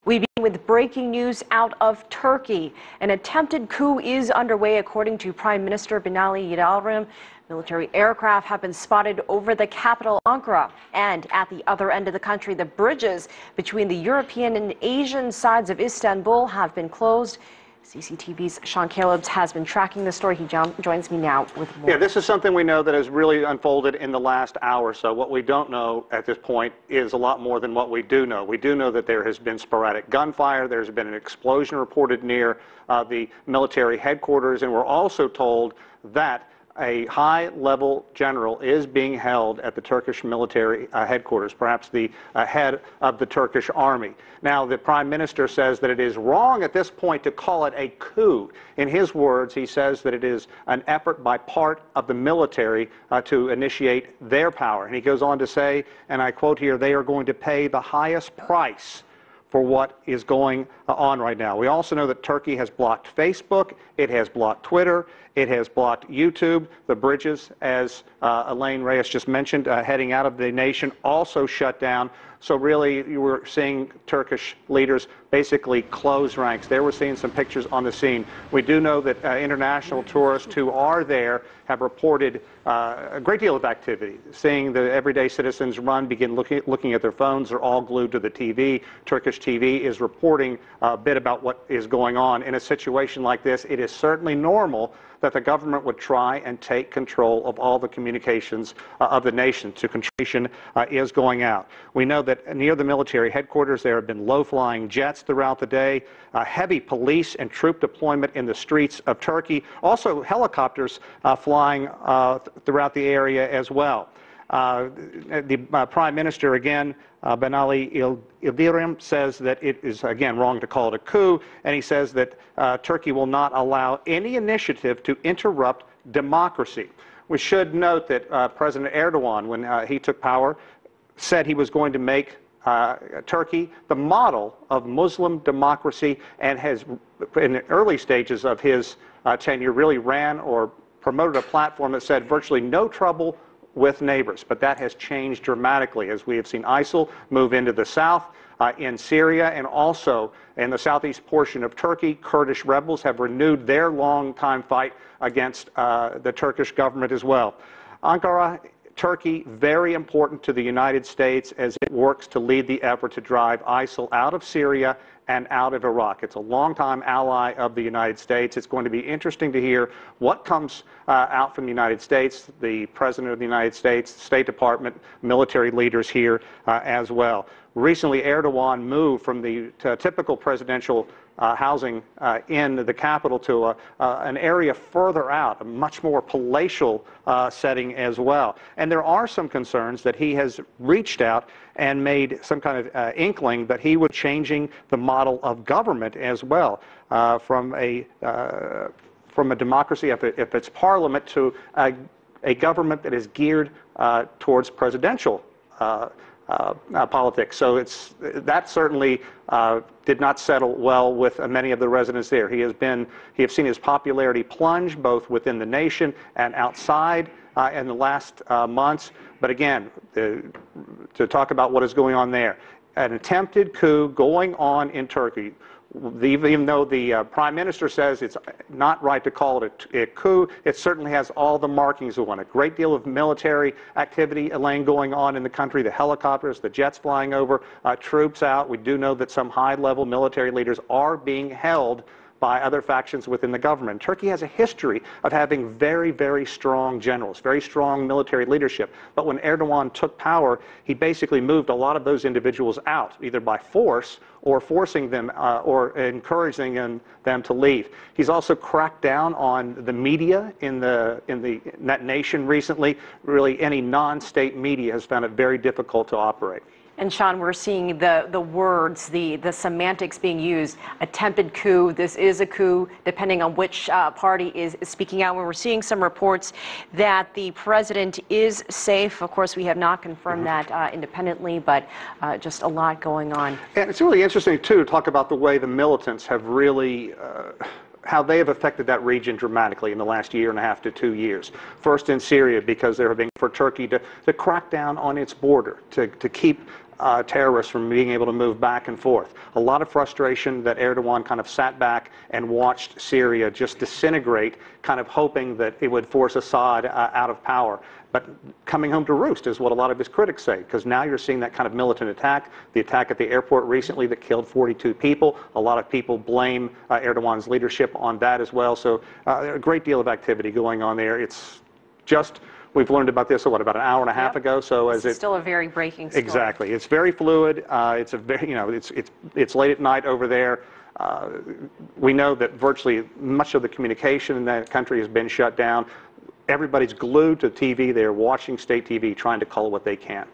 We begin with breaking news out of Turkey. An attempted coup is underway, according to Prime Minister Binali Yildirim. Military aircraft have been spotted over the capital, Ankara. And at the other end of the country, the bridges between the European and Asian sides of Istanbul have been closed. CCTV's Sean Calebs has been tracking the story. He joins me now with more. Yeah, this is something we know that has really unfolded in the last hour or so. What we don't know at this point is a lot more than what we do know. We do know that there has been sporadic gunfire. There's been an explosion reported near the military headquarters, and we're also told that a high-level general is being held at the Turkish military headquarters, perhaps the head of the Turkish army. Now, the Prime Minister says that it is wrong at this point to call it a coup. In his words, he says that it is an effort by part of the military to initiate their power. And he goes on to say, and I quote here, "They are going to pay the highest price for what is going on right now." We also know that Turkey has blocked Facebook, it has blocked Twitter, it has blocked YouTube. The bridges, as Elaine Reyes just mentioned, heading out of the nation, also shut down. So really, you were seeing Turkish leaders basically close ranks. There we're seeing some pictures on the scene. We do know that international tourists who are there have reported a great deal of activity. Seeing the everyday citizens begin looking at their phones. They're all glued to the TV. Turkish TV is reporting a bit about what is going on. In a situation like this, it is certainly normal that the government would try and take control of all the communications of the nation. Communication is going out. We know that near the military headquarters there have been low-flying jets throughout the day, heavy police and troop deployment in the streets of Turkey, also helicopters flying throughout the area as well. The Prime Minister, again, Binali Yildirim, says that it is, again, wrong to call it a coup, and he says that Turkey will not allow any initiative to interrupt democracy. We should note that President Erdogan, when he took power, said he was going to make Turkey the model of Muslim democracy, and has, in the early stages of his tenure, really ran or promoted a platform that said virtually no trouble with neighbors. But that has changed dramatically as we have seen ISIL move into the south in Syria, and also in the southeast portion of Turkey. Kurdish rebels have renewed their long-time fight against the Turkish government as well. Ankara, Turkey, very important to the United States as it works to lead the effort to drive ISIL out of Syria and out of Iraq. It's a longtime ally of the United States. It's going to be interesting to hear what comes out from the United States, the President of the United States, State Department, military leaders here as well. Recently, Erdogan moved from the typical presidential housing in the capital to an area further out, a much more palatial setting as well. And there are some concerns that he has reached out and made some kind of inkling that he was changing the model of government as well, from a democracy, if it's parliament, to a government that is geared towards presidential politics. So that certainly did not settle well with many of the residents there. He has seen his popularity plunge both within the nation and outside in the last months. But again, to talk about what is going on there, an attempted coup going on in Turkey. Even though the Prime Minister says it's not right to call it a coup, it certainly has all the markings of one. A great deal of military activity, Elaine, going on in the country, the helicopters, the jets flying over, troops out. We do know that some high-level military leaders are being held by other factions within the government. Turkey has a history of having very, very strong generals, very strong military leadership. But when Erdogan took power, he basically moved a lot of those individuals out, either by force or forcing them or encouraging them to leave. He's also cracked down on the media in that nation recently. Really, any non-state media has found it very difficult to operate. And Sean, we're seeing the words, the semantics being used. Attempted coup, this is a coup, depending on which party is speaking out. We're seeing some reports that the president is safe. Of course, we have not confirmed that independently, but just a lot going on. And it's really interesting, too, to talk about the way the militants have really how they have affected that region dramatically in the last year and a half to 2 years. First in Syria, because they're being for Turkey to crack down on its border, to keep terrorists from being able to move back and forth. A lot of frustration that Erdogan kind of sat back and watched Syria just disintegrate, kind of hoping that it would force Assad out of power. But coming home to roost is what a lot of his critics say, because now you're seeing that kind of militant attack, the attack at the airport recently that killed 42 people. A lot of people blame Erdogan's leadership on that as well. So a great deal of activity going on there. It's just, we've learned about this, about an hour and a half ago. So it's still a very breaking story. Exactly. It's very fluid. It's a very, it's late at night over there. We know that virtually much of the communication in that country has been shut down. Everybody's glued to TV. They're watching state TV, trying to call it what they can.